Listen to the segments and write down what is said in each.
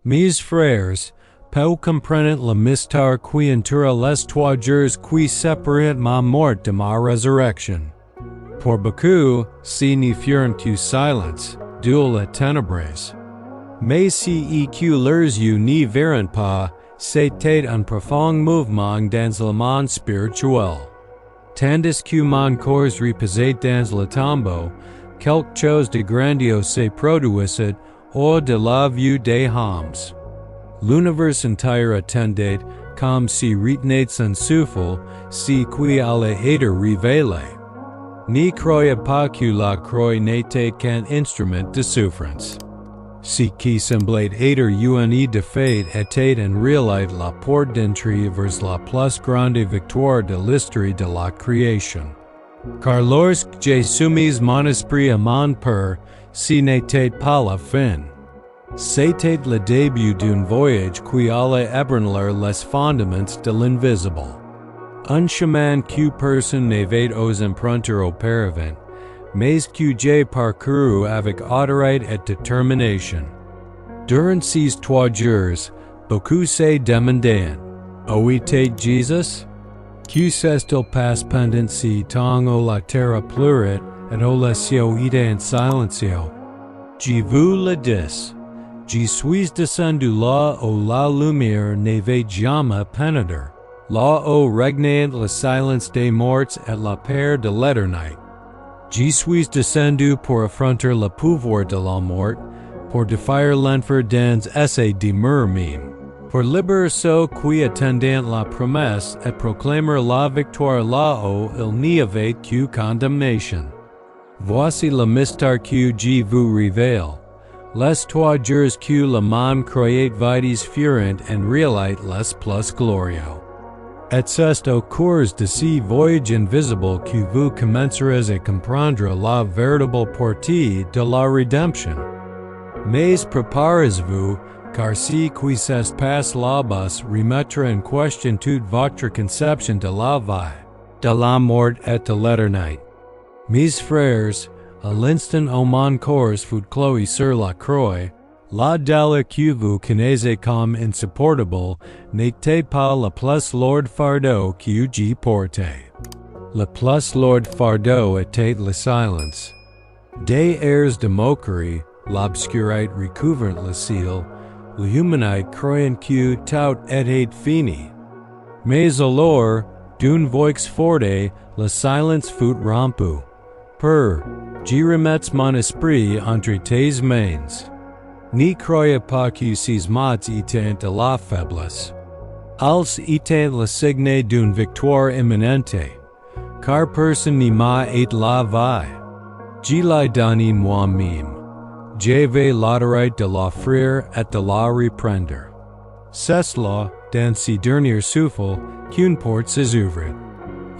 Mes frères, peu comprenant le mystère qui entoure les 3 jours qui séparent ma mort de ma résurrection. Pour beaucoup, si ne furent que silence, duel et ténèbres. Mais si que leurs yeux n'y verront pas, c'était un profond mouvement dans le monde spirituel. Tandis que mon corps reposait dans le tombeau, quelque chose de grandiose se produisait hors de la vue des hommes. L'univers entier attendait, comme si retenait son souffle, si qui allait être révélé. N'y croyez pas que la croix n'était qu'un instrument de souffrance. Ce qui semblait être une défaite était en réalité la porte d'entrée vers la plus grande victoire de l'histoire de la création. Car lorsque j'ai soumis mon esprit à mon Père, ce n'était pas la fin. C'était le début d'un voyage qui allait ébranler les fondements de l'invisible. Un chemin que personne n'avait osé emprunter auparavant, mais que j'ai parcouru avec autorité et détermination. Durant ces 3 jours, beaucoup se demandaient, où était Jésus? Que s'est-il passé pendant ce temps où la terre pleurait et où les cieux étaient en silencio? Je vous le dis, je suis descendu là où la lumière n'avait jamais pénétré, là où régnait le silence des morts et la paix de l'éternité. Je suis descendu pour affronter le pouvoir de la mort, pour défier l'enfer dans essai de murmure, pour libérer ceux qui attendaient la promesse et proclamer la victoire là où il n'y avait que condamnation. Voici le mystère que je vous révèle. Les 3 jours que le monde croyait vides furent en réalité les plus glorieux. Et c'est au cours de ce voyage invisible que vous commencerez à comprendre la véritable portée de la rédemption. Mais préparez-vous, car ce qui se passe là-bas remettra en question toute votre conception de la vie, de la mort et de l'éternité. Mes frères, à l'instant où mon corps fut cloué sur la croix, la douleur que vous connaissez comme insupportable n'était pas le plus lourd fardeau que j'y portais. Le plus lourd fardeau était le silence. Des airs de moquerie, l'obscurité recouvrant le ciel, l'humanité croyant que tout était fini. Mais alors, d'une voix forte, le silence fut rompu. Père, je remets mon esprit entre tes mains. N'y croyez pas que ces mots étaient de la faiblesse. Ils étaient le signe d'une victoire imminente, car personne ne m'a été la vie. Je l'ai donné moi-même. J'avais l'autorité de l'offrir et de la reprendre. C'est là, dans ces derniers souffles, qu'une porte s'ouvre.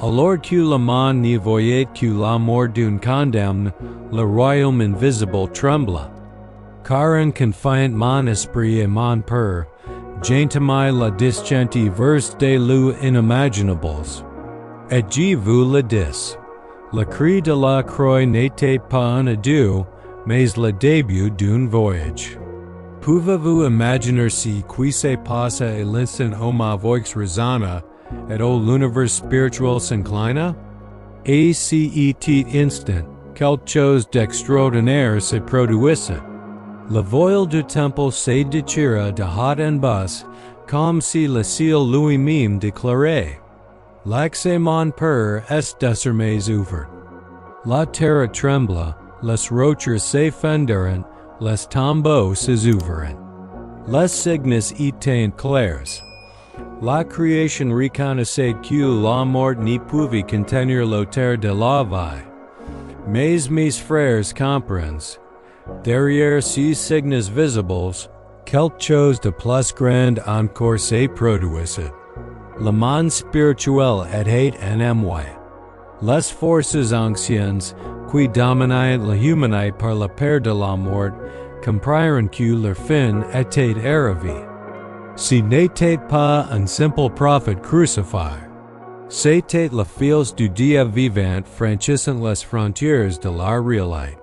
Alors que le monde ne voyait que la mort d'un condamné, le royaume invisible trembla. Car en confiant mon esprit et mon Père, j'entamai la descente vers des lieux inimaginables. Et je vous le dis, le cri de la croix n'était pas un adieu, mais le début d'un voyage. Pouvez-vous imaginer ce qui s'est passé à l'instant où ma voix résonna et où l'univers spirituel s'inclina? Et si cet instant, quelque chose d'extraordinaire se produisait. Le voile du temple se déchira de haut en bas, comme si le ciel lui-même déclarait. L'accès mon Père est désormais ouvert. La terre trembla, les rochers s'effondrèrent, les tombeaux s'ouvrèrent. Les signes étaient clairs. La création reconnaissait que la mort ne pouvait contenir l'auteur de la vie. Mais mes frères comprennent. Derrière ces signes visibles, quelque chose de plus grand encore se produisait. Le monde spirituel était en émoi. Les forces anciennes, qui dominaient la humanité par la peur de la mort, comprirent que leur fin était arrivée. Ce n'était pas un simple prophète crucifié. C'était le Fils du Dieu vivant franchissant les frontières de la réalité.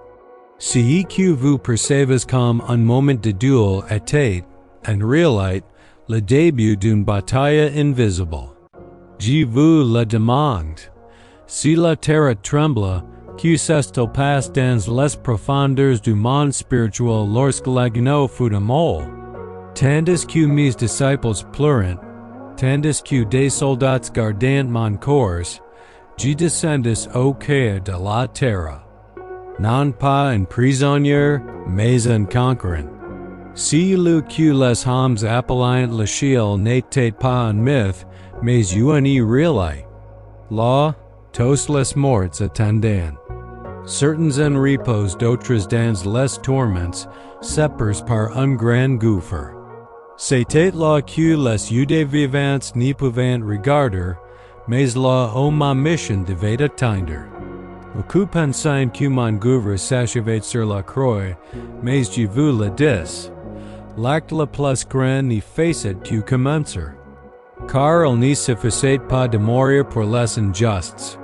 Ce que vous percevez comme un moment de duel était, and réalite le début d'une bataille invisible. Je vous le demande. Si la terre tremble, que s'est-il passé dans les profondeurs du monde spirituel lorsque l'agneau fut immolé? Tandis que mes disciples pleurent, tandis que des soldats gardent mon corps, je descendis au cœur de la terre. Non pas un prisonnier, mais un conquérant. Si le que les hommes appellent le ciel n'était pas un mythe, mais une réalité. Là, tous les morts attendent. Certains en repos, d'autres dans les tourments, séparés par un grand gouffre. C'était là que les yeux vivants n'y pouvaient regarder, mais là où ma mission devait atteindre. Beaucoup pensaient que mon gouffre s'achevait sur la croix, mais je vous le dis. L'acte le plus grand n'y faisait que commencer. Car il ne suffisait pas de mourir pour les injustes.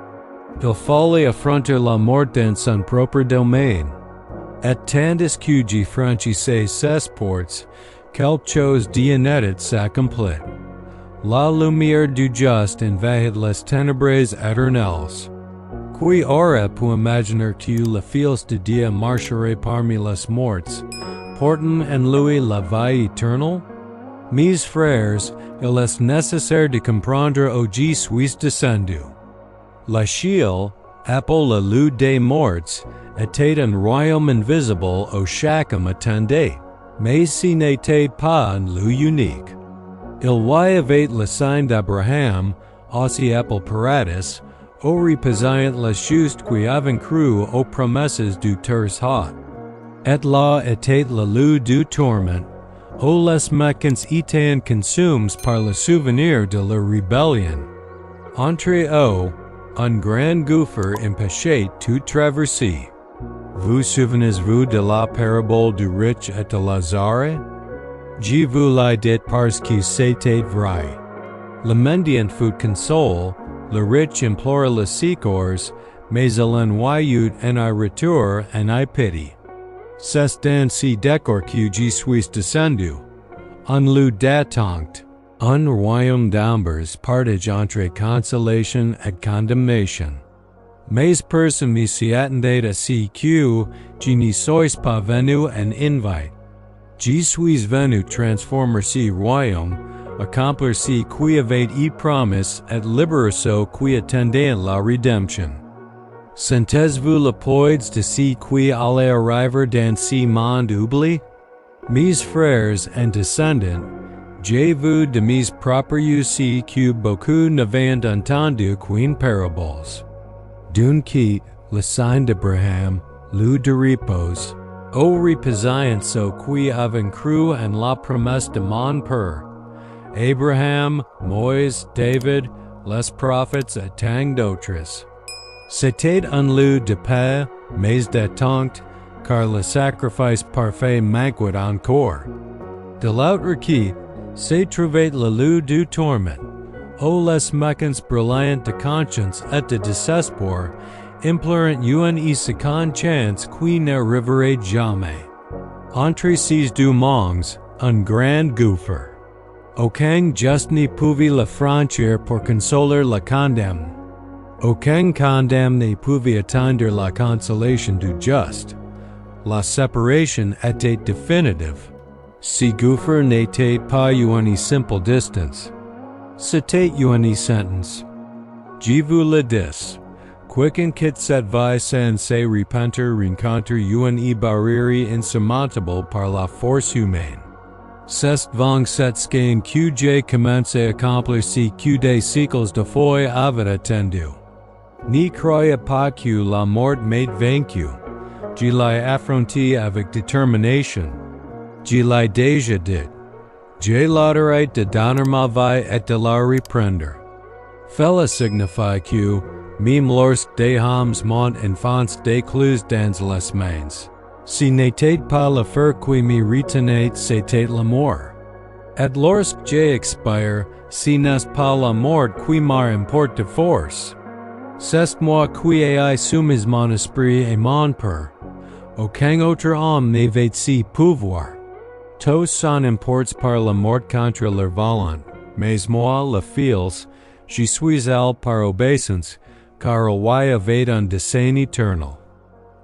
Il fallait affronter la mort dans son propre domaine. Et tandis que je franchissais ces portes, quelque chose d'inédit s'accomplit. La lumière du juste envahit les ténèbres éternelles. Qui aurait pu imaginer que le Fils de Dieu marcherait parmi les morts, portant en lui la vie éternelle? Mes frères, il est nécessaire de comprendre où je suis descendu. Le ciel, appelé le lieu des morts, était un royaume invisible où chacun attendait, mais ce n'était pas un lieu unique. Il y avait le sein d'Abraham, aussi appelé paradis, où reposaient les justes qui avaient cru aux promesses du terre haute. Et là était le lieu du tourment, où les méchants étaient consumés par le souvenir de leur rébellion. Entre où, un grand gouffre empêchait toute traversée. Vous souvenez-vous de la parabole du riche et de Lazare? Je vous l'ai dit parce que c'était vrai. Le mendiant fut consolé, le riche implora le secours, mais il envoyait en retour en pitié. C'est dans ce décor que je suis descendu. Un lieu d'attente, un royaume d'ombres partage entre consolation et condamnation. Mais personne ne s'y attendait à ce que je ne sois pas venu en invite. Je suis venu transformer ce royaume, accomplir ce qui avait été promis et libérer ceux qui attendaient la rédemption. Sentez-vous le poids de ce qui allait arriver dans ce monde oublié? Mes frères et descendants, j'ai vu de mes propres yeux que beaucoup n'avaient entendu qu'une parabole. D'une qui, le sein d'Abraham, lieu de repos, où reposaient ceux qui avaient cru en la promesse de mon Père. Abraham, Moïse, David, les prophètes et tant d'autres. C'était un lieu de paix, mais d'attente, car le sacrifice parfait manquait encore. De l'autre côté, s'est trouvé le lieu du tourment, où les méchants brillants de conscience et de désespoir implorent une seconde chance qui n'arriverait jamais. Entre ces deux mondes, un grand gouffre. Aucun juste ne pouvait le franchir pour consoler le condamné. Aucun condamné ne pouvait atteindre la consolation du juste. La séparation était définitive. Ce gouffre n'était pas une simple distance. C'était une sentence. Je vous le dis. Quiconque quitte cette vie sans se repentir rencontre une barrière insurmontable par la force humaine. C'est vang cette skein que j'ai commencé à accomplir ce que des siècles de foi avaient attendu. N'y croyez pas que la mort m'ait vaincu. Je l'ai affronté avec détermination. Je l'ai déjà dit. J'ai l'autorité de donner ma vie et de la reprendre. Cela signifie que, même lorsque des hommes m'enfoncent des clous dans les mains, ce n'était pas le fer qui me retenait, c'était la mort. Et lorsque j'expire, ce n'est pas la mort qui m'importe de force. C'est moi qui ai soumis mon esprit et mon peur. Aucun autre homme n'avait ce pouvoir. Tous son imports par la mort contre leur volant, mais moi le fils, je suis al par obeisance, car I avait un dessein éternel.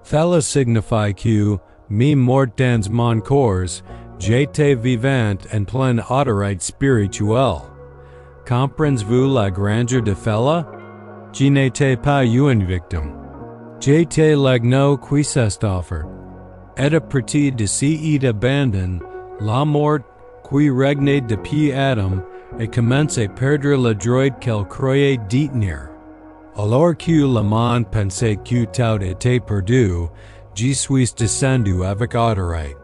Cela signifie que, me mort dans mon corps, j'étais vivant en plein autorité spirituelle. Comprenez-vous la grandeur de cela? Je n'étais pas une victime. J'étais l'agneau qui s'est offert. Et à partir de ci et abandon, la mort qui régnait depuis Adam et commence à perdre le droit qu'elle croyait détenir. Alors que le monde pensait que tout était perdu, je suis descendu avec autorité.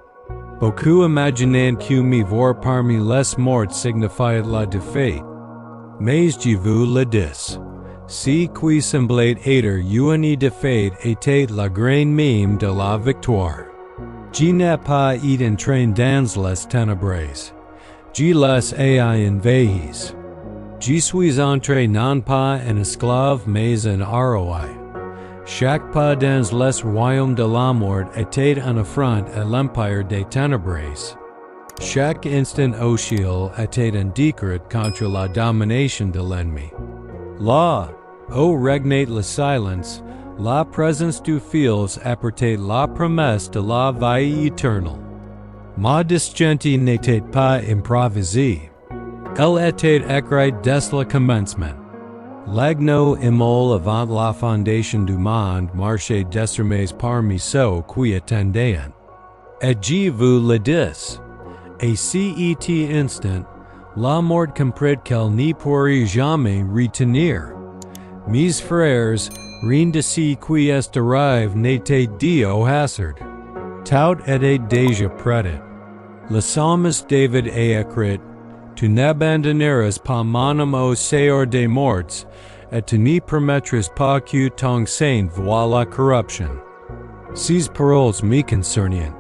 Beaucoup imaginant que me voir parmi les morts signifiait la défaite. Mais je vous le dis. Ce qui semblait être une défaite était la grande mime de la victoire. Je n'ai pas été entraîné dans les ténèbres. Je les ai envahis. Je suis entré non pas en esclave mais en roi. Chaque pas dans les royaumes de la mort était un affront à l'empire des ténèbres. Chaque instant hostile était un décret contre la domination de l'ennemi. Là, où régnait le silence, la présence du Fils apportait la promesse de la vie éternelle. Ma descente n'était pas improvisée. Elle était écrite dès le commencement. L'agneau immole avant la fondation du monde marchait désormais parmi ceux qui attendaient. Et je vous le dis. Et cet instant, la mort comprit qu'elle n'y pourrait jamais retenir. Mes frères, rien de ce qui est arrivé n'était dit au hasard. Tout était déjà prêt. Le psalmiste David a écrit, Tu n'abandonneras pas mon âme au séjour des morts, et tu n'y permettras pas que ton saint voie la corruption. Ces paroles me concernent.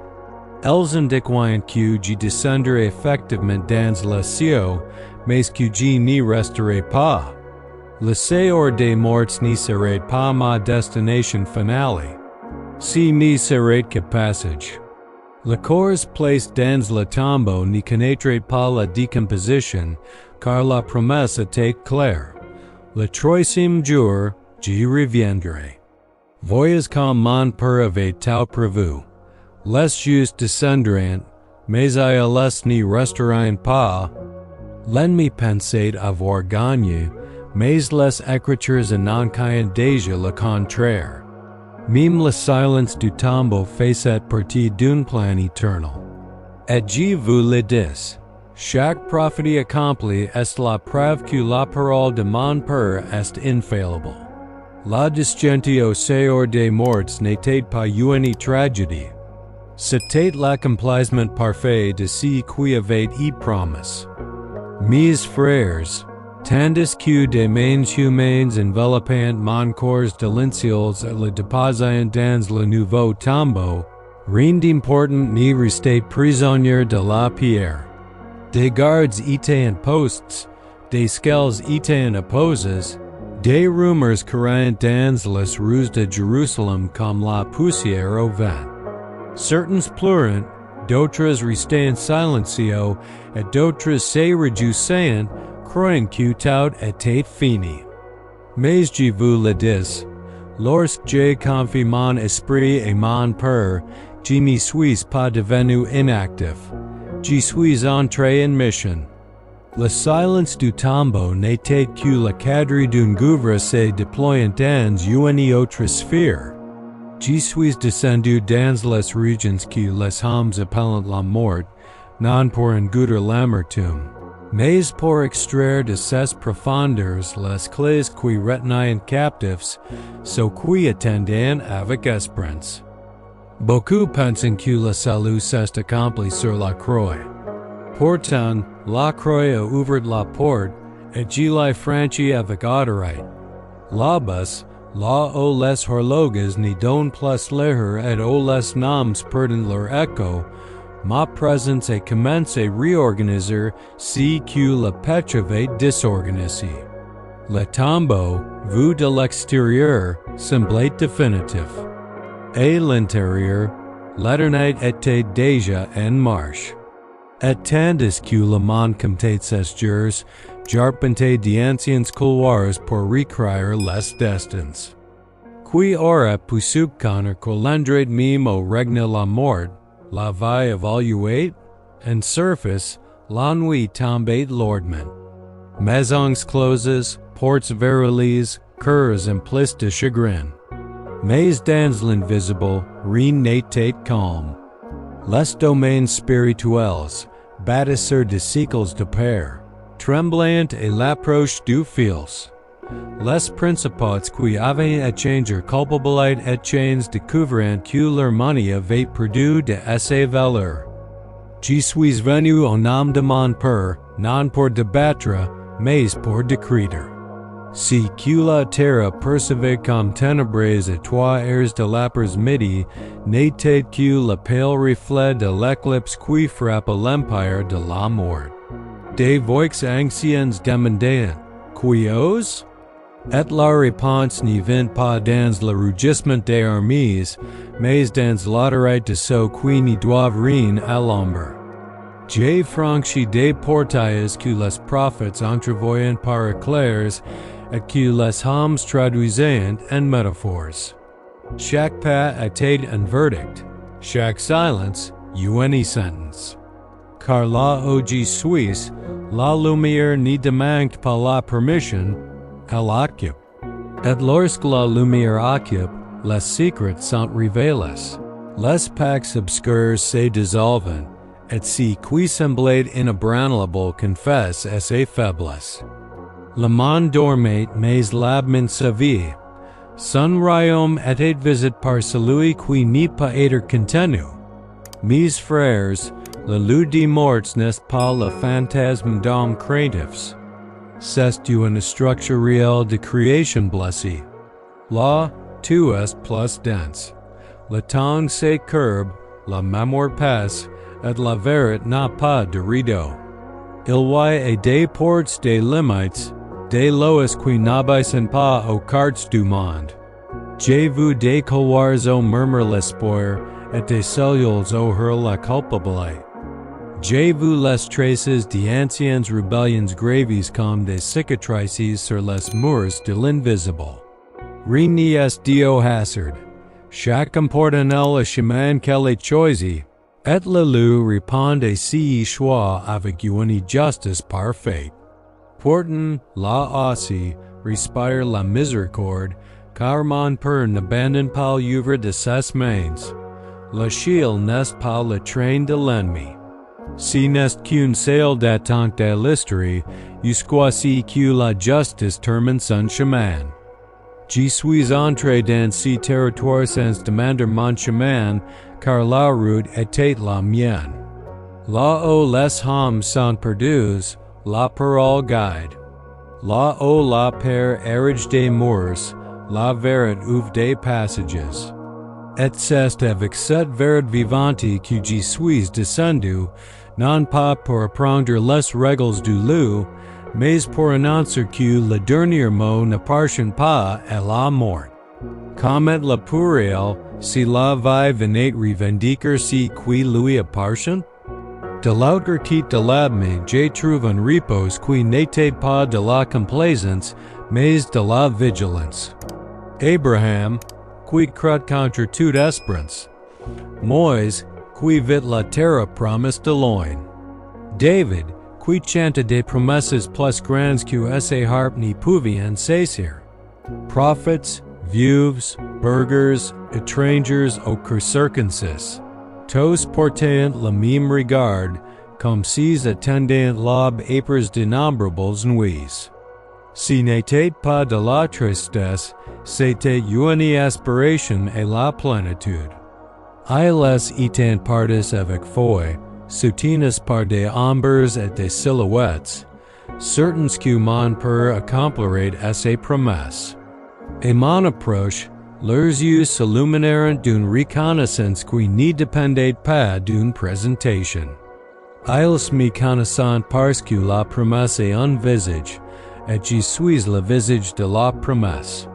Elles indiquent que je descendrai effectivement dans les cieux, mais que je n'y resterai pas. Le séjour des morts n'y serait pas ma destination finale. Ce n'y serait que passage. Le corps placé dans le tombeau n'y connaîtrait pas la décomposition, car la promesse était claire. Le troisième jour, je reviendrai. Voyez comme mon Père avait tout prévu. Les justes descendront, mais ils n'y resteront pas. L'ennemi pensait avoir gagné, mais les Écritures annoncent déjà le contraire. Même le silence du tombeau faisait partie d'un plan éternel. Et je vous le dis, chaque prophétie accomplie est la preuve que la parole de mon Père est infaillible. La descente au séjour des morts n'était pas une tragédie. C'était l'accomplissement parfait de ce qui avait été promis. Mes frères, tandis que des mains humaines enveloppant mon corps délicieux et le déposant dans le nouveau tombeau, rien d'important n'y restait prisonnier de la pierre. Des gardes étaient en postes, des scales étaient en opposes, des rumeurs couraient dans les rues de Jérusalem comme la poussière au vent. Certains pleurant, d'autres restaient silencieux, et d'autres se réjouissaient, croyant que tout était fini. Mais je vous le dis, lorsque j'ai confié mon esprit et mon Père, je ne suis pas devenu inactif. Je suis entré en mission. Le silence du tombeau n'était que le cadre d'un gouffre se déployant dans une autre sphère. Je suis descendu dans les régions que les hommes appellent la mort, non pour en goûter l'amertume, mais pour extraire de ces profondeurs les clés qui retenaient captifs, ceux qui attendaient avec espérance. Beaucoup pensent que le salut s'est accompli sur la croix. Pourtant, la croix a ouvert la porte, et je l'ai franchie avec autorité. Là-bas, là où les horloges n'y donnent plus l'air et où les noms perdent leur écho, ma présence a commencé à réorganiser ce que le péché avait désorganisé. Le tombeau, vu de l'extérieur, semblait définitif. Et l'intérieur, l'éternité était déjà en marche. Et tandis que le monde comptait ses jours, j'arpentais d'anciens couloirs pour recrire les destins. Qui aurait pu subconner qu'au mime au règne la mort, la vie évaluate? En surface, l'ennui tombait lourdement. Maisons closes, portes verrouillées, cœurs emplis de chagrin. Mais dans l'invisible, rien n'était calme. Les domaines spirituels, bâtisseurs de cycles de paix, tremblant à l'approche du fils. Les principats qui avaient échangé culpabilité et chains découvrant que leur money avait perdu de ses valeurs. Je suis venu au nom de mon père, non pour débattre, mais pour décrire. Si que la terre percevait comme ténébreuse et 3 heures de l'après-midi, n'était que le pâle reflet de l'éclipse qui frappe l'empire de la mort. Des voix anciennes demandaient, qui ose? Et la réponse n'y vint pas dans le rugissement des armées, mais dans l'autorité de ceux qui n'y doivent rien à l'ombre. J'ai franchi des portails que les prophètes entrevoyaient par éclairs et que les hommes traduisaient en métaphores. Chaque pas était un verdict, chaque silence une sentence. Car là où je suis, la lumière n'y demande pas la permission, elle occupe. Et lorsque la lumière occupe, les secrets sont révélés. Les packs obscurs se dissolvent, et ce qui semblait inébranlable confesse ses faiblesses. Le monde dormait, mais l'âme s'éveille. Son royaume était visité par celui qui n'est pas être contenu. Mes frères, le loup des morts n'est pas le fantasme d'hommes craintifs. C'est une structure réelle de création blessée. Là, tout est plus dense. Le temps se courbe, la mémoire passe, et la vérité n'a pas de rideau. Il y a des portes des limites, des lois qui n'obéissent pas aux cartes du monde. J'ai vu des couloirs où murmure l'espoir, et des cellules où hurle la culpabilité. J'ai vu les traces d'anciennes rébellions gravies comme des cicatrices sur les murs de l'invisible. Rien n'y est dio hasard. Chaque important le chemin qu'elle a choisi, et le loup répond à ses choix avec une justice parfaite. Pourtant, là aussi, respire la miséricorde, car mon père n'abandonne pas l'œuvre de ses mains. Le shield n'est pas le train de l'ennemi. Si n'est qu'une seule d'attente de l'histoire, jusqu'à ce que la justice termine son chemin. Je suis entré dans ces territoires sans demander mon chemin, car la route était la mienne. Là où les hommes sont perdus, la parole guide. Là où la paix érige des murs, la vérité ouvre des passages. Et c'est avec cette vérité vivante que je suis descendu, non pas pour apprendre les règles du loup, mais pour annoncer que le dernier mot n'appartient pas à la mort. Comme le pourrait, si la vie venait revendiquer ce qui lui appartient? De l'autre côté de l'abîme, j'ai trouvé un repos qui n'était pas de la complaisance, mais de la vigilance. Abraham, qui crut contre toute espérance. Moïse, qui vit la terre promise de loin. David, qui chante des promesses plus grandes que ses harpes n'y pouvaient saisir. Prophets, veuves, burghers, étrangers aux circoncis. Tous portaient le même regard, comme s'ils attendaient l'aube épars d'innombrables nuits. Ce n'était pas de la tristesse, c'était une aspiration à la plénitude. Ils étaient partis avec foi, soutenus par des ombres et des silhouettes, certains que mon père accomplirait à ses promesses. À mon approche, leurs yeux s'illuminèrent d'une reconnaissance qui ne dépendait pas d'une présentation. Ils me connaissent parce que la promesse est un visage, et je suis le visage de la promesse.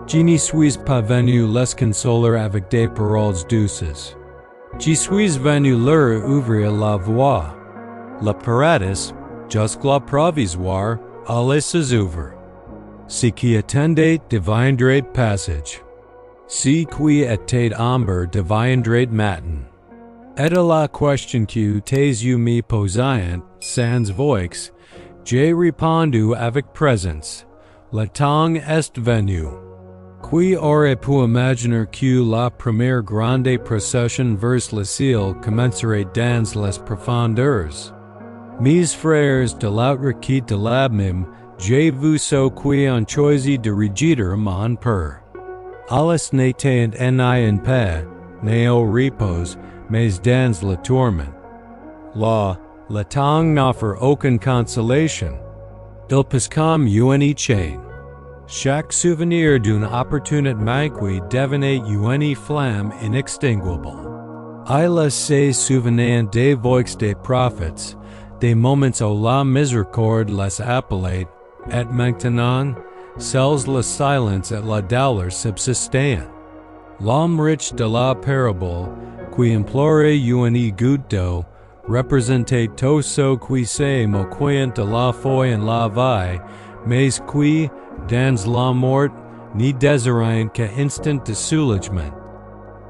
Je ne suis pas venu les consoler avec des paroles douces. Je suis venu leur ouvrir la voie. la paratus, jusque la provisoire, allé ses ouvres. Si qui attendait deviendrait passage. Si qui était amber deviendrait matin. Et à la question que tes yeux me posient, sans voix, j'ai répondu avec présence. Le temps est venu. Qui aurait pu imaginer que la première grande procession vers le ciel commencerait dans les profondeurs? Mes frères de l'autre qui de l'abîme, j'ai vu ce qui ont choisi de rejeter mon père. Alles n'était en paix, ne au repos, mais dans le tourment. Le temps n'offre aucune consolation. Il passe comme une chaîne. Chaque souvenir d'une opportunité manquée devenait une flamme inextinguible. Il se souvenait des voix des prophètes, des moments où la miséricorde les appelait, et maintenant, celles le silence et la douleur subsistent. L'homme riche de la parabole, qui implorait une goutte d'eau, représentait tout ce qui se moquait de la foi en la vie, mais qui, dans la mort, n'y désirait qu'instant de soulagement.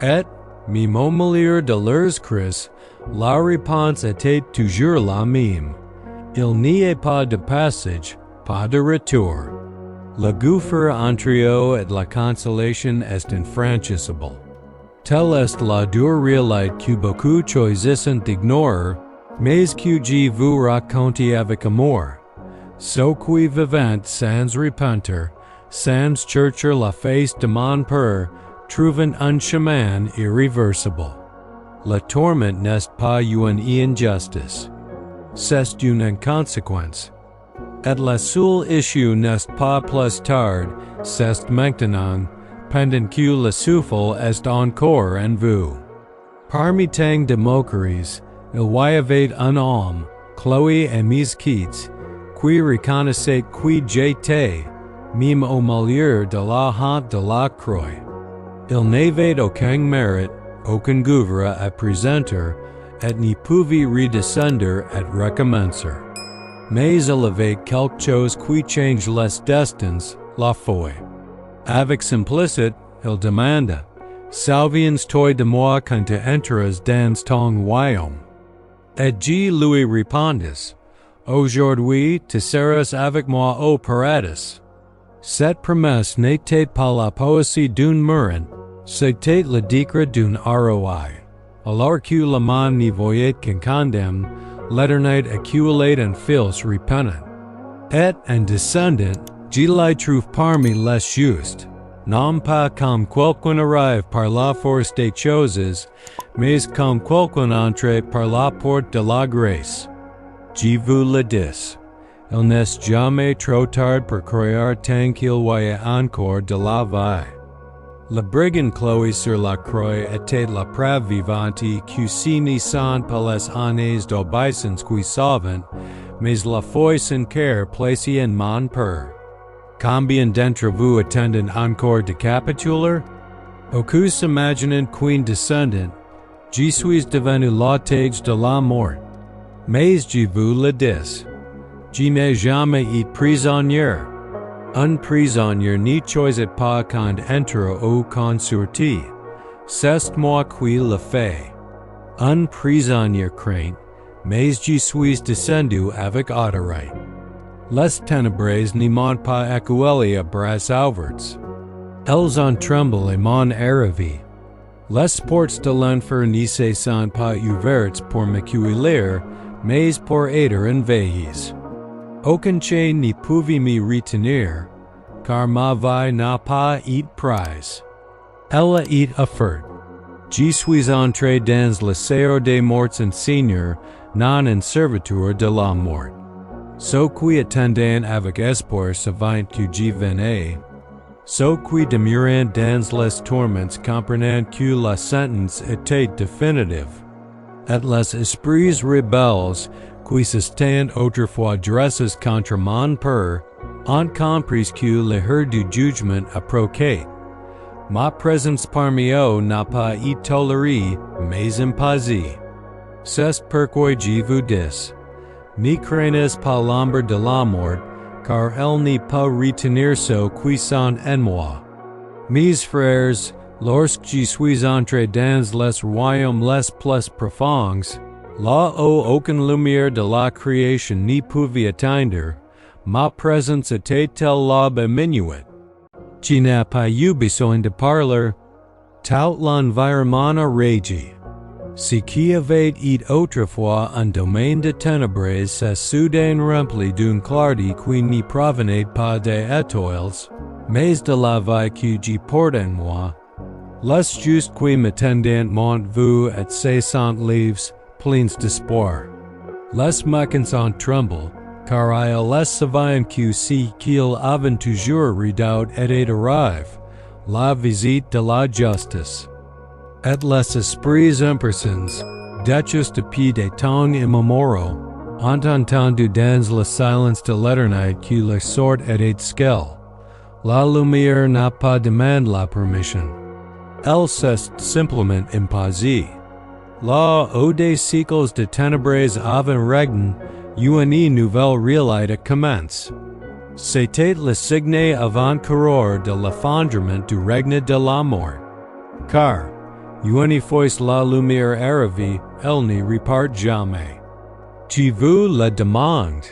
Et, même au milieu de leurs cris, la réponse était toujours la même. Il n'y a pas de passage, pas de retour. Le gouffre entre eux et la consolation est infranchissable. Telle est la dure réalité que beaucoup choisissent d'ignorer, mais que je vous raconte avec amour. Ceux qui vivent sans repentir, sans chercher la face de mon père, trouvent un chemin irréversible. Le tourment n'est pas une injustice. C'est une inconséquence. Et la seule issue n'est pas plus tard, c'est maintenant, pendant que le souffle est encore en vous. Parmi tant de moqueries, il y avait un homme, Chloé et mes quittes, qui reconnaissait qui j'étais, même au milieu de la honte de la croix. Il n'avait aucun mérite, aucun gouffre à présenter, et n'y pouvait redescendre et recommencer. Mais il avait quelque chose qui change les destins, la foi. Avec simplicité, il demanda, Souviens-toi de moi quand tu entreras dans ton royaume? Et je lui répondis, Aujourd'hui tu seras avec moi au paradis. Cette promesse n'était pas la poésie d'un mourant, c'était le décret d'un ROI. Alors que le monde n'y voyait qu'un condamné, l'éternité accumulait un fils repentant. Et en descendant, je les trouve parmi les justes, non pas comme quelqu'un arrive par la force des choses, mais comme quelqu'un entre par la porte de la grâce. Je vous le dis, il n'est jamais trop tard pour croire tant qu'il y a encore de la vie. Le brigand Chloé sur la croix était la preuve vivante que ce ne sont pas les années d'obéissance qui sauvent, mais la foi sincère placée en mon père. Combien d'entre vous attendent encore de capituler? Beaucoup s'imaginent qu'en descendant, je suis devenu l'otage de la mort. Mais je vous le dis, je n'ai jamais été prisonnier. Un prisonnier ne choisit pas quand entrer ou quand sortir. C'est moi qui le fais. Un prisonnier craint, mais je suis descendu avec autorité. Les ténèbres ne m'ont pas accueilli à bras ouverts. Elles ont tremblé mon arrivée. Les portes de l'enfer ne se sont pas ouvertes pour m'accueillir, mais pour être envahies. Aucune chaîne ne pouvait me retenir, car ma vie n'a pas été prise. Elle a été offerte. Je suis entré dans le séjour des morts en Seigneur, non en serviteur de la mort. Ceux qui attendaient avec espoir savaient que je venais. Ceux qui demeuraient dans les tourments comprenaient que la sentence était définitive. Et les esprits rebelles, qui s'étaient autrefois dressés contre mon père, ont compris que l'heure du jugement approchait. Ma présence parmi eux n'a pas été tolérée, mais imposée. C'est pourquoi je vous dis, ni cranes pa l'ombre de la mort, car elle n'y peut retenir ce qui sont en moi. Mes frères, lorsque je suis entré dans les royaumes les plus profonds, là où aucune lumière de la création n'y pouvait atteindre, ma présence était telle l'aube minuit. Je n'ai pas eu besoin de parler, tout l'environnement a régi. Ce qui avait été autrefois un domaine de ténèbres s'est soudain rempli d'une clarté qui n'y provenait pas des étoiles, mais de la vie que je porte en moi. Les justes qui m'attendent m'ont vu et se sont livres, pleins d'espoir. Les mécontents tremblent, car ils les savaient que ce qu'ils avaient toujours redouté était arrivé, la visite de la justice. Et les esprits impersons, déchus depuis des temps immémoriaux, ont entendu dans le silence de l'éternité que la sorte était scelle. La lumière n'a pas demandé la permission. Elle s'est simplement imposée. Là où des siècles de ténèbres avant régné, une nouvelle réalité commence. C'était le signe avant-coureur de l'effondrement du règne de la mort. Car, une fois la lumière arrivée, elle n'y repart jamais. Je vous le demande,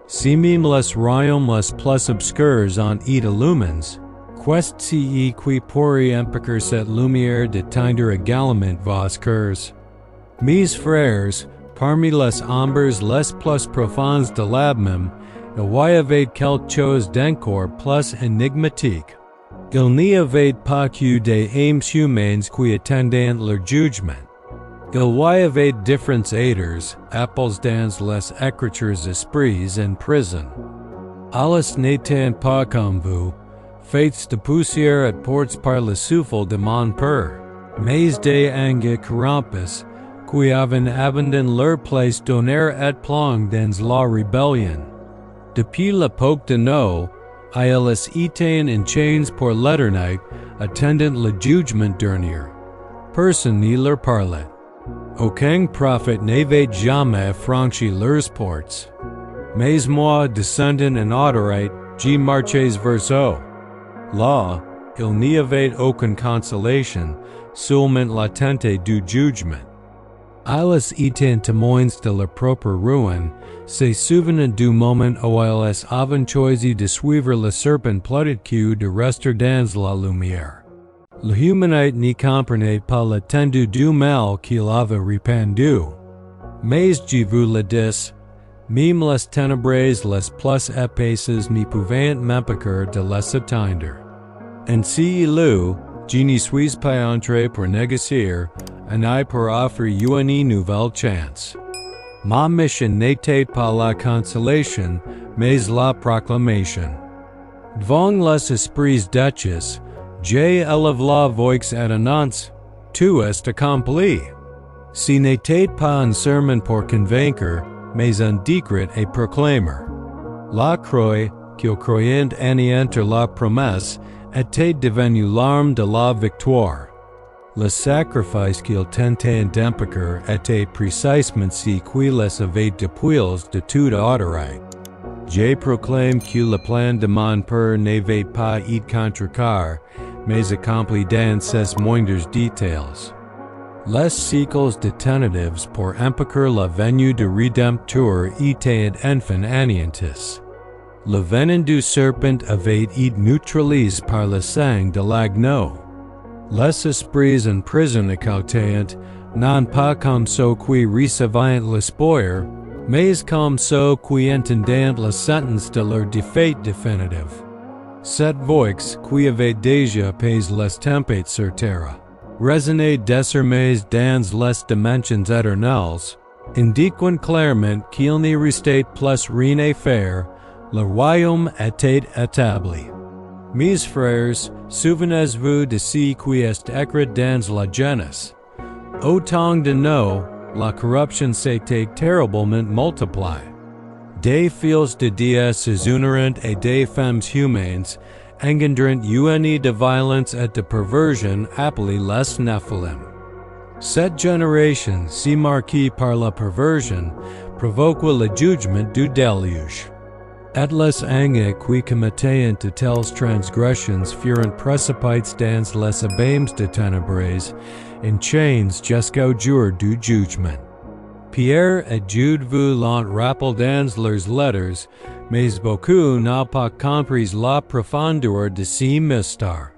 si même les royaumes les plus obscurs ont été illumines, qu'est-ce qui pourrait empêcher cette lumière d'atteindre également vos cœurs? Mes frères, parmi les ombres les plus profondes de l'abîme, il y avait quelque chose d'encore plus énigmatique. Il n'y avait pas que des âmes humaines qui attendaient leur jugement. Il y avait différents aiders, appels dans les écritures esprits en prison. Alles n'étant pas comme vous, faits de poussière et portés par le souffle de mon père, mais des anges corrompus, qui avaient abandonné leur place d'honneur et plongé dans la rébellion. Depuis l'époque de Noé, ils étaient en chains pour l'éternité, attendant le jugement dernier. Personne ne leur parlait. Aucun prophète n'avait jamais franchi leurs portes. Mais moi, descendant en autorité, je marchais vers eux. Là, il n'y avait aucune consolation, seulement l'attente du jugement. Ils étaient témoins de leur propre ruine, se souvenant du moment où ils avaient choisi de suivre le serpent plutôt de rester dans la lumière. L'humanité n'y comprenait pas l'étendue du mal qu'il avait répandu. Mais je vous le dis, même les ténèbres les plus épaisses n'y pouvaient m'empêcher de les atteindre. Ainsi je n'y suis pas entré pour négocier, et pour offrir une nouvelle chance. Ma mission n'était pas la consolation, mais la proclamation. Devant les esprits déchus, j'ai élevé la voix et annonce, tout est accompli. Ce n'était pas un sermon pour convaincre, mais un décret et proclamer. La croix, qu'ils croyaient anéantir la promesse, était devenue l'arme de la victoire. Le sacrifice qu'ils tentaient d'empêcher était précisément ce qui les avait dépouillés de toute autorité. Je proclame que le plan de mon père n'avait pas été contrecarré, mais accompli dans ses moindres détails. Les siècles de tentatives pour empêcher la venue du Rédempteur étaient enfin anéantis. Le venin du serpent avait été neutralisé par le sang de l'agneau. Les esprits en prison étaient, non pas comme ceux qui recevaient l'espoir, mais comme ceux qui entendaient la sentence de leur défaite définitive. Cette voix qui avait déjà pesé les tempêtes sur terre, résonnait désormais dans les dimensions éternelles, indiquant clairement qu'il n'y restait plus rien à faire, le royaume était établi. Mes frères, souvenez-vous de ce qui est écrit dans la Genèse. Au temps de Noé, la corruption s'était terriblement multipliée. Des fils de Dieu s'unirent et des femmes humaines, engendrant une de violence et de perversion appelée les Nephilim. Cette génération, si marquée par la perversion, provoque le jugement du déluge. Et les anges qui commettent de telles transgressions furent précipités dans les abîmes de ténèbres, in chains jusqu'au jour du jugement. Pierre et Jude vous l'ont rappelé dans leurs lettres, mais beaucoup n'ont pas compris la profondeur de ces mystères.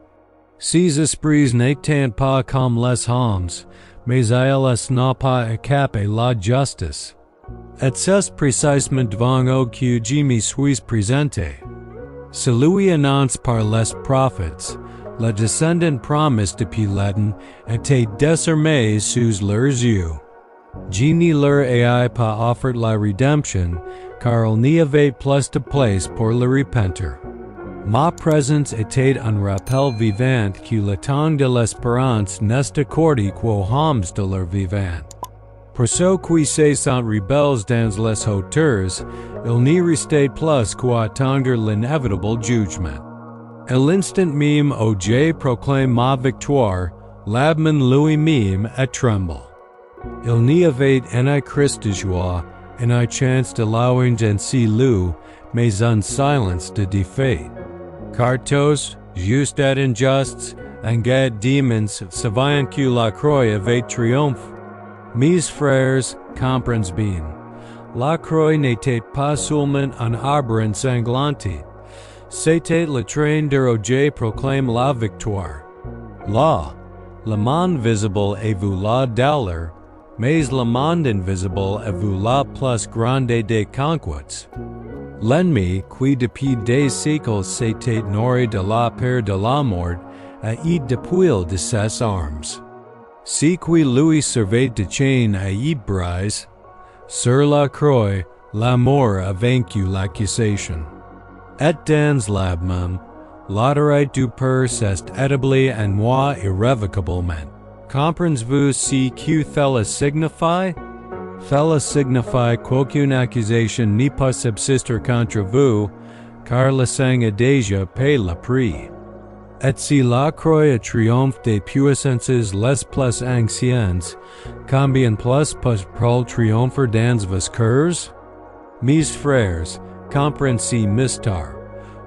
Ces esprits n'étaient pas comme les hommes, mais ils n'ont pas échappé la justice. Et c'est précisément devant eux que je me suis présenté. Celui annoncé par les prophètes, le descendant promis depuis l'Éden, était désormais sous leurs yeux. Je ne leur ai pas offert la rédemption, car il n'y avait plus de place pour le repentir. Ma présence était un rappel vivant que le temps de l'espérance n'est accordé qu'aux hommes de leur vivant. Pour ceux qui se sont rebelles dans les hauteurs, il n'y restait plus qu'à attendre l'inévitable jugement. À l'instant même où Dieu proclame ma victoire, l'âme lui-même est tremble. Il n'y avait un Christ de joie, un chance de louange ainsi loup, mais un silence de défaite. Car tous, justes et injustes, et démons, savaient que la croix avait triomphe. Mes frères, comprenez bien. La croix n'était pas seulement un arbre ensanglanté. C'était le train de Dieu proclame la victoire. Là, le monde visible est vu la douleur, mais le monde invisible est vu la plus grande des conquêtes. L'ennemi, qui depuis des siècles s'était nourri de la peur de la mort, a eu depuis de ses armes. Ce qui lui servait de chaîne à y brise, sur la croix, la mort a vaincu l'accusation. Et dans l'abîme, l'autorité du Père s'est établie en moi irrévocablement. Comprenez-vous ce que cela signifie? Cela signifie qu'aucune accusation ne peut subsister contre vous, car le sang a déjà payé le prix. Et si la croix triomphe des puissances les plus anciennes, combien plus peut-elle triompher dans vos cœurs? Mes frères, comprenez ce mystère.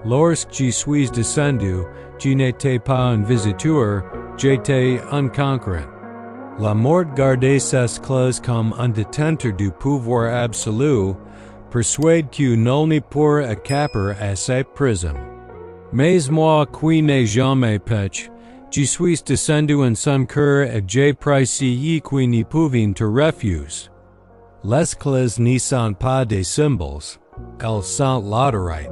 Lorsque je suis descendu, je n'étais pas un visiteur, j'étais un conquérant. La mort gardait ses clés comme un détenteur du pouvoir absolu, persuade que nul ne pourra échapper à sa prison. Mais moi qui n'ai jamais péché, je suis descendu en son cœur et j'ai pris ceux qui ne pouvaient te refuser. Les clés ne sont pas des symboles, elles sont l'autorité.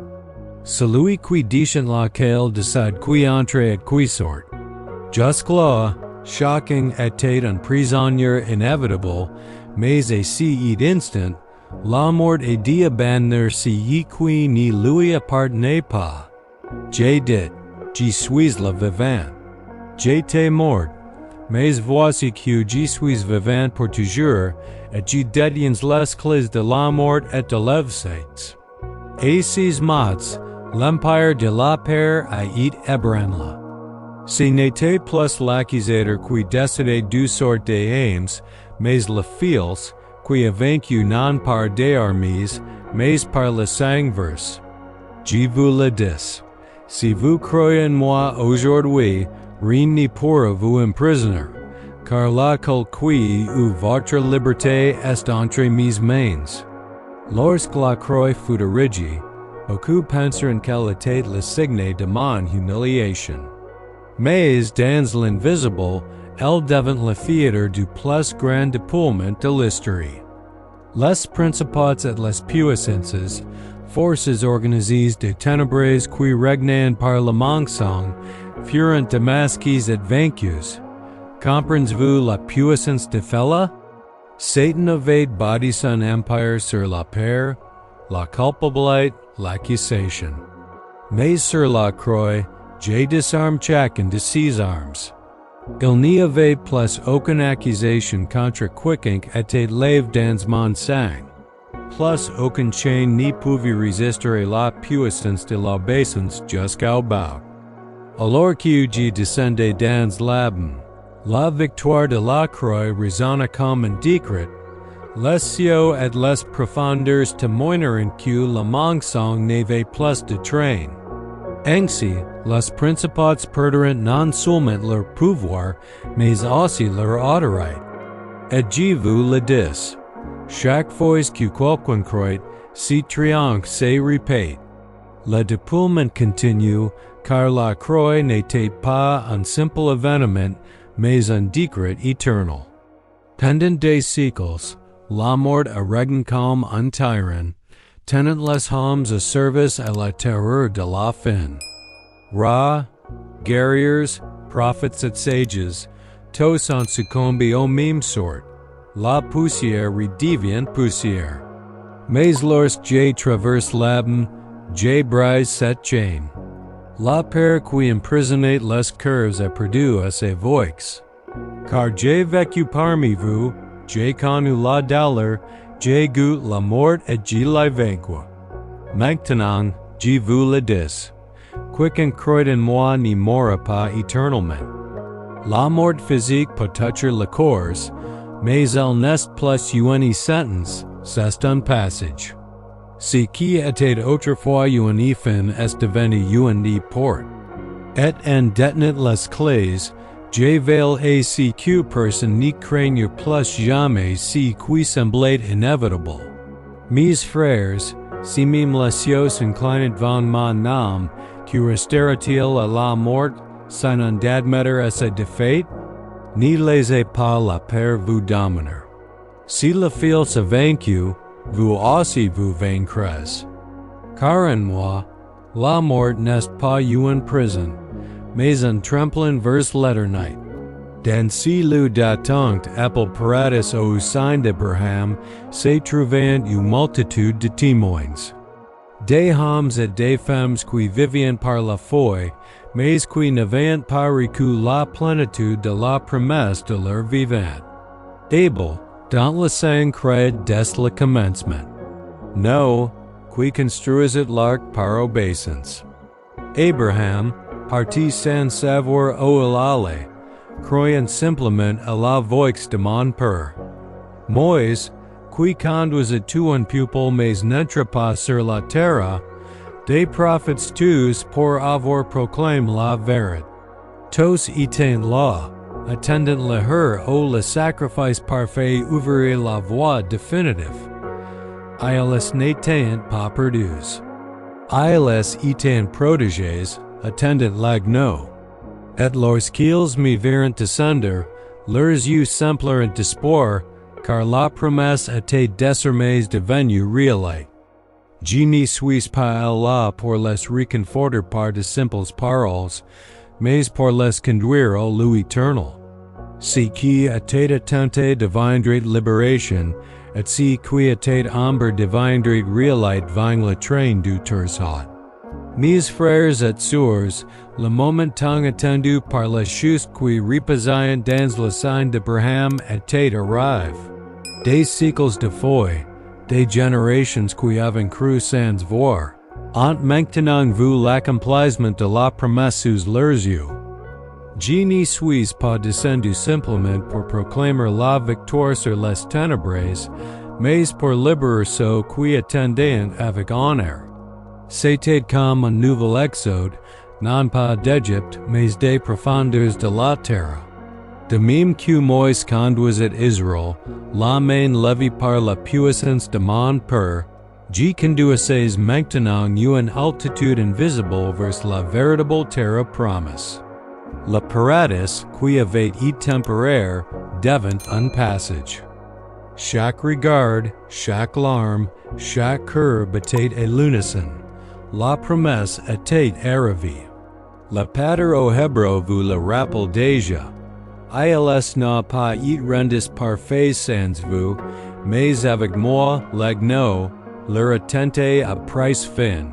Celui qui détient laquelle décide qui entre et qui sort. Jusque-là, shocking était un prisonnier inévitable, mais à cet instant, la mort est d'abandonner ceux qui ne lui appartenaient pas. J'ai dit, je suis le vivant. J'étais mort, mais voici que je suis vivant pour toujours, et je détiens les clés de la mort et de l'Evsites. Et ces mots, l'empire de la peur a été ébranlé. Ce n'était plus l'accusateur qui décidait du sort des aims, mais le Fils, qui a vaincu non par des armées, mais par le sang verse. Je vous le dis. Si vous croyez en moi aujourd'hui, rien ne pourra vous emprisonner, car la qui ou votre liberté est entre mes mains. Lorsque la croix fut érigée, beaucoup pensèrent qu'elle était le signe de mon humiliation. Mais dans l'invisible, elle devint le théâtre du plus grand dépouillement de l'histoire. Les principats et les puissances, forces organisées de ténèbres qui régnaient par le mensonge, furent démasquées et vaincues. Comprenez-vous la puissance de cela? Satan avait bâti son empire sur la peur, la culpabilité, l'accusation. Mais sur la croix, j'ai désarmé chacun de ses armes. Il n'y avait plus aucune accusation contre quiconque était lève dans mon sang. Plus aucune chaîne ne pouvait résister à la puissance de l'obéissance jusqu'au bout. Alors que je descendais dans l'abîme, la victoire de la croix résonna comme un décret. Lesio et les profondeurs témoigner en que la mensonge n'avait plus de train. Ainsi, les principats perdront non seulement leur pouvoir, mais aussi leur autorité. Et je vous le dis, chaque fois que quelqu'un croit, ce triomphe se répète. Le dépouillement continue, car la croix n'était pas un simple événement, mais un décret éternel. Pendant des siècles, la mort a régné comme un tyran, tenant les hommes à service à la terreur de la fin. Rois, guerriers, prophets et sages, tous ont succombé au même sort. La poussière redevient poussière. Mais lorsque j'ai traverse l'abîme, j'ai brisé cette chaîne. La peur qui emprisonnait les cœurs a perdu à ses voix. Car j'ai vécu parmi vous, j'ai connu la douleur, j'ai goûté la mort et je l'ai vaincu. Maintenant, je vous le dis. Quiconque croit en moi n'y mourra pas éternellement. La mort physique peut être le corps, mais elle n'est plus une sentence, c'est un passage. Ce qui était autrefois une fin est devenu une porte. Et en détenant les clés, je veille à ce que personne n'y craigne plus jamais ce qui semblait inévitable. Mes frères, si même les cieux s'inclinent devant mon nom, que restera-t-il à la mort, sans en admettre à sa défaite? N'y laissez pas la peur vous dominer. Si le fil se vaincu, vous aussi vous vaincrez. Car en moi, la mort n'est pas une prison, mais un tremplin vers l'éternité. Dans ce lieu d'attente appelé paradis au sein d'Abraham, se trouvait une multitude de témoins. Des hommes et des femmes qui vivaient par la foi, mais qui n'avaient pas reçu la plénitude de la promesse de leur vivant. Abel, dans le sang créé dès le commencement. No, qui construisit l'arc par obéissance. Abraham, parti sans savoir où il allait, croyant simplement à la voix de mon père. Moïse, qui conduisit tout un peuple mais n'entra pas sur la terre, des prophètes tous pour avoir proclamé la vérité. Tous étaient là, attendant le heure où le sacrifice parfait ouvrirait la voie définitive. Ils n'étaient pas perdus. Ils étaient protégés, attendant l'agneau. Et lorsqu'ils me virent descendre, leurs yeux s'emplirent d'espoir, car la promesse était désormais devenue réelle. Je ne suis pas là pour les réconforter par de simples paroles, mais pour les conduire au lieu éternel. Ce qui était tenté deviendrait libération, et ce qui était ombre deviendrait réalité vang le train du Tursat. Mes frères et sœurs, le moment tant attendu par les choses qui reposaient dans le sein d'Abraham était arrivé. Des siècles de foi, des générations qui avaient cru sans voir, ont maintenant vu l'accomplissement de la promesse sous leurs yeux. Je ne suis pas descendu simplement pour proclamer la victoire sur les ténèbres, mais pour libérer ceux qui attendaient avec honneur. C'était comme un nouvel exode, non pas d'Égypte, mais des profondeurs de la terre. De même que Moïse conduisit Israël, la main levée par la puissance de mon Père, je conduisais maintenant une altitude invisible vers la véritable terre promise. Le paradis, qui avait été temporaire, devint un passage. Chaque regard, chaque larme, chaque cœur battait à l'unisson. La promesse était arrivée. Le Père au Hébreu vous le rappelle déjà. Ils n'a pas été rendus parfaits sans vous, mais avec moi, l'agneau, leur attente à price fin.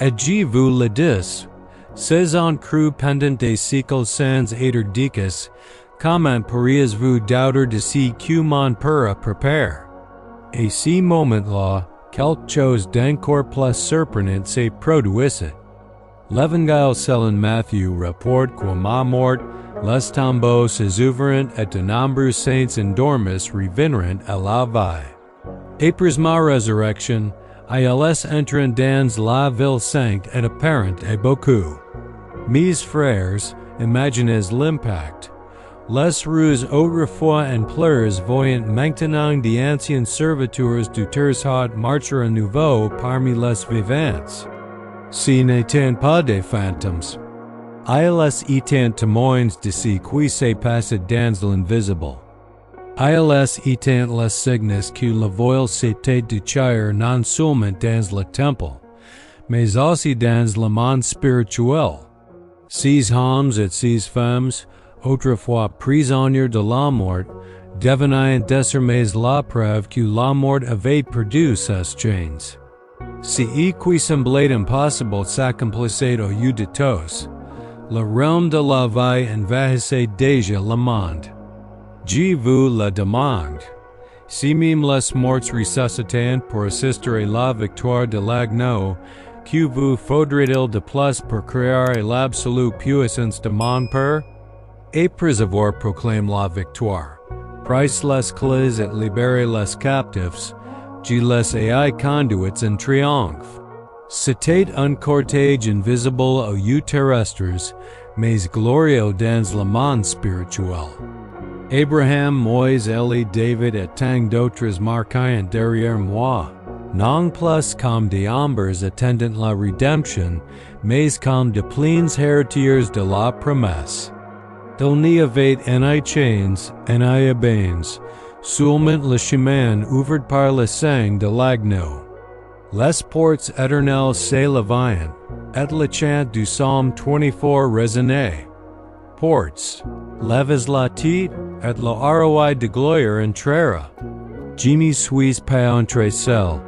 Et je vous le dis, ces en cru pendant des siècles sans être dicus, comment pourriez-vous douter de ce que mon Père prépare? Et ce moment-là, quelque chose d'encore plus surprenant s'est produisit. L'Évangile selon Matthieu rapporte que ma mort, les tombos exuberant et de nombreux saints endormis revenerant à la vie. Après ma résurrection, ils entrent dans la ville sainte et apparent et beaucoup. Mes frères, imaginez l'impact. Les rues autrefois en pleurs voyant maintenant d'anciens serviteurs du terre haute marcher à nouveau parmi les vivants. Ce n'étant pas des fantômes. Ils étant témoins de ce qui s'est passé dans l'invisible. Ils étant les signes que la voile s'était déchire non seulement dans le temple, mais aussi dans le monde spirituel. Ces hommes et ces femmes, autrefois prisonniers de la mort, devenaient désormais la preuve que la mort avait perdu ses chains. Ce qui semblait impossible s'accomplissait au lieu de tous. Le realm de la vie envahissait déjà le monde. Je vous le demande. Si même les morts ressuscitant pour assister à la victoire de l'agneau, que vous faudrait-il de plus pour créer l'absolue puissance de mon Père? Après avoir proclamé la victoire, pris les clés et libéré les captifs, je les ai conduits en triomphe. C'était un cortège invisible aux yeux terrestres, mais glorieux dans le monde spirituel. Abraham, Moïse, Élie, David et tant d'autres marquaient derrière moi, non plus comme des ombres attendant la rédemption, mais comme de pleins héritiers de la promesse. Il n'y avait ni chains, ni abbains, seulement le chemin ouvert par le sang de l'agneau. Les portes éternelles s'élevaient, et le chant du psaume 24 résonnait. Portes, levez la tête, et le roi de gloire entrera. Je ne suis pas entré seul,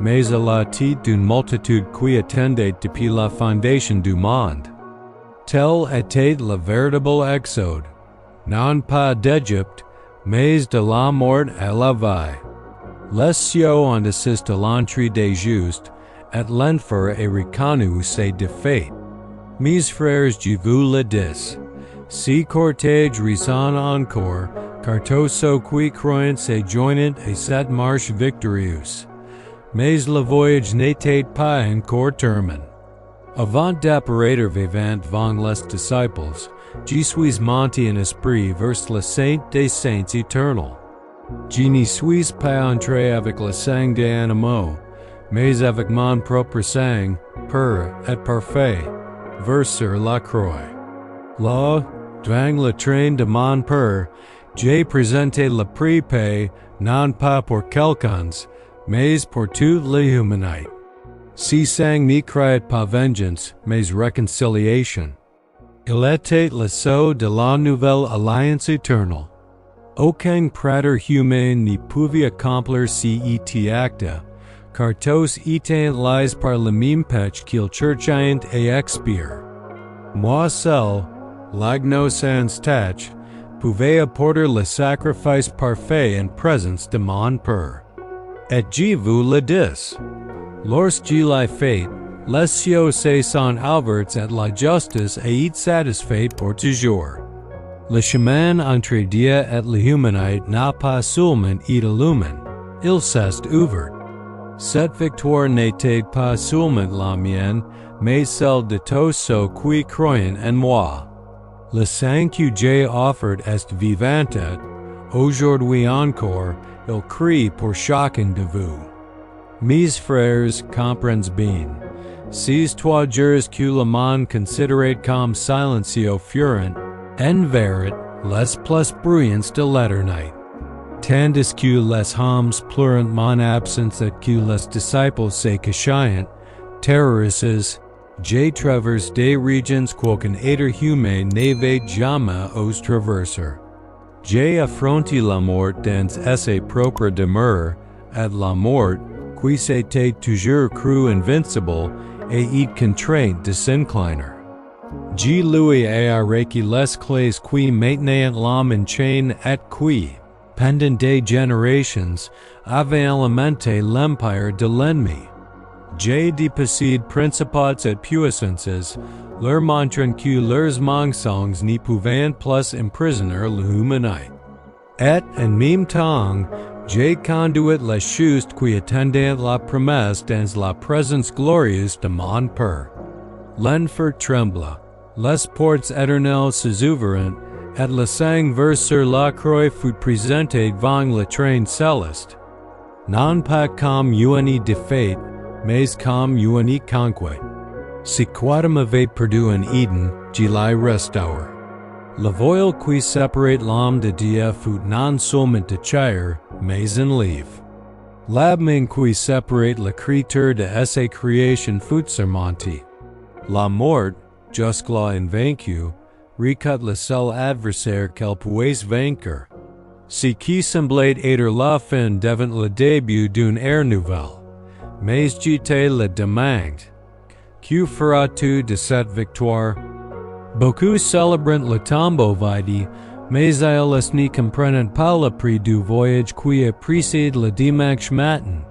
mais à la tête d'une multitude qui attendait depuis la fondation du monde. Tel était le véritable exode, non pas d'Égypte, mais de la mort à la vie. Les cieux ont assisté à l'entrée des justes, et l'enfer est reconnu ses défaites. Mes frères, je vous le dis, si cortège résonne encore, car tous ceux qui croient se joignent à cette marche victorieuse. Mais le voyage n'était pas encore terminé. Avant d'apparaître vivant devant les disciples, je suis monté en esprit vers le saint des saints éternels. Je ne suis pas entré avec le sang des animaux, mais avec mon propre sang, pur et parfait, vers sur la croix. Là, devant le train de mon Père, j'ai présenté le prix non pas pour quelqu'un, mais pour toute l'humanité. Ce sang ne criait pas vengeance, mais réconciliation. Il était le sceau de la nouvelle alliance éternelle. Aucun prater humain ne pouvait accomplir cet acte, car tous étaient liés par le même péché qu'ils cherchaient à expier. Moi seul, l'agneau sans tache, pouvais apporter le sacrifice parfait en présence de mon Père. Et je vous le dis. Lorsque l'ai fait, les cieux se sont ouverts et la justice est satisfaite pour toujours. Le chemin entre Dieu et l'humanité n'a pas seulement été illuminé, il s'est ouvert. Cette victoire n'était pas seulement la mienne, mais celle de tous ceux qui croient en moi. Le sang que j'ai offert est vivant et, aujourd'hui encore, il crie pour chacun de vous. Mes frères, comprenez bien. Ces 3 jours que le monde considérait comme silencieux furent, en vérité, les plus bruyants de l'éternité. Tandis que les hommes pleurent mon absence et que les disciples se cachaient, terrorisés, j'ai traversé des régions qu'aucun être humain n'avait jamais osé traverser. J'ai affronté la mort dans ses propres demeures, et la mort, qui s'était toujours cru invincible, et contraint de s'incliner. Je lui ai arraché les clés qui maintenaient l'homme en chaîne et qui, pendant des générations, avaient alimenté l'empire de l'ennemi. J dépossède principats et puissances, leur montrant que leurs mensonges ne pouvaient plus emprisonner l'humanité. Et en même temps, J conduit les choses qui attendent la promesse dans la présence glorieuse de mon Père. L'enfer trembla, les portes éternelles s'ouvrent, et le sang versé sur la croix fut présenté devant le trône céleste. Non pas comme une défaite, mais comme une conquête. Si qu'Adam avait perdu en Eden, je l'ai restauré. Le voile qui sépare l'homme de Dieu fut non seulement déchiré, mais enlevé. L'abîme qui sépare la créature de sa création fut surmonté. La mort, jusque-là invaincue, recut le seul adversaire qu'elle pouvait vaincre. Ce qui semblait être la fin devint le début d'une ère nouvelle. Mais j'étais le demande. Que feras-tu de cette victoire? Beaucoup célébrent le tombeau vide, mais ils ne comprennent pas le prix du voyage qui a précédé le dimanche matin.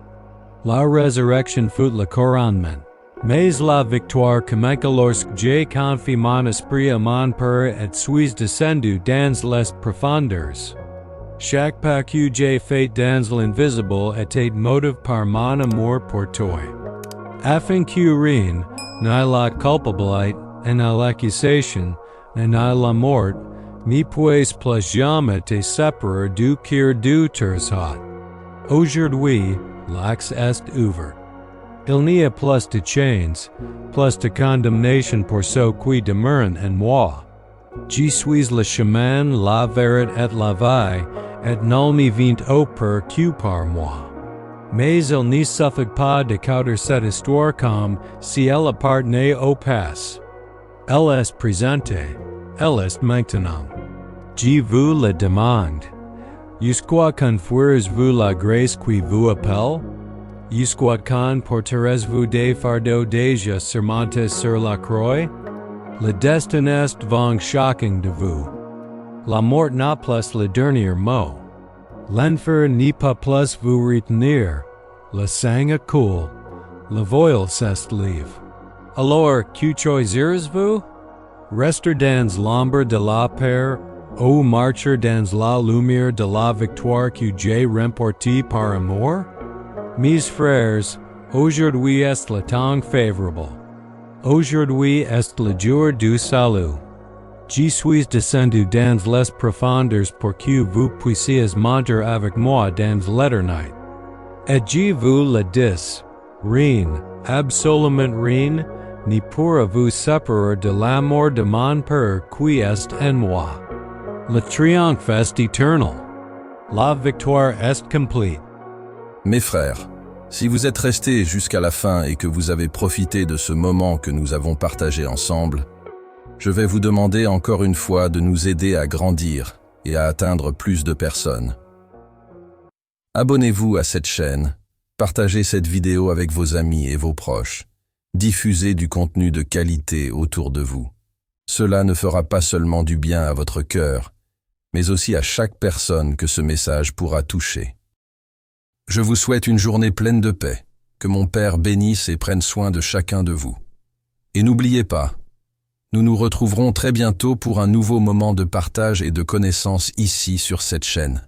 La résurrection fut le couronnement. Mais la victoire commença lorsque j'ai confié mon esprit à mon Père et suis descendu dans les profondeurs. Chaque pas que j'ai fait dans l'invisible était motivé par mon amour pour toi. Afin que rien, ni la culpabilité, ni l'accusation, ni la mort, ne puisse plus jamais te séparer du cœur de tes hôtes. Aujourd'hui, l'axe est ouvert. Il n'y a plus de chains, plus de condamnation pour ceux qui demeurent en moi. Je suis le chemin, la vérité et la vie, et nul ne vient au Père que par moi. Mais il ne suffit pas de coudre cette histoire comme si elle appartenait au passé. Elle est présente, elle est maintenant. Je vous le demande. Jusqu'à quand ferez-vous la grâce qui vous appelle? Jusqu'à quand porterez-vous des fardeaux déjà surmontés sur la croix? Le destin est donc shocking de vous. La mort n'a plus le dernier mot. L'enfer n'est pas plus vous retenir. Le sang a coulé. Le voile s'est levé. Alors, que choisirez-vous? Rester dans l'ombre de la peur, ou marcher dans la lumière de la victoire que j'ai remportée par amour? Mes frères, aujourd'hui est le temps favorable. Aujourd'hui est le jour du salut. Je suis descendu dans les profondeurs pour que vous puissiez monter avec moi dans l'éternité. Et je vous le dis, rien, absolument rien, ne pourra vous séparer de l'amour de mon Père qui est en moi. Le triomphe est éternel. La victoire est complète. Mes frères, si vous êtes restés jusqu'à la fin et que vous avez profité de ce moment que nous avons partagé ensemble, je vais vous demander encore une fois de nous aider à grandir et à atteindre plus de personnes. Abonnez-vous à cette chaîne, partagez cette vidéo avec vos amis et vos proches, diffusez du contenu de qualité autour de vous. Cela ne fera pas seulement du bien à votre cœur, mais aussi à chaque personne que ce message pourra toucher. Je vous souhaite une journée pleine de paix, que mon Père bénisse et prenne soin de chacun de vous. Et n'oubliez pas, nous nous retrouverons très bientôt pour un nouveau moment de partage et de connaissance ici sur cette chaîne.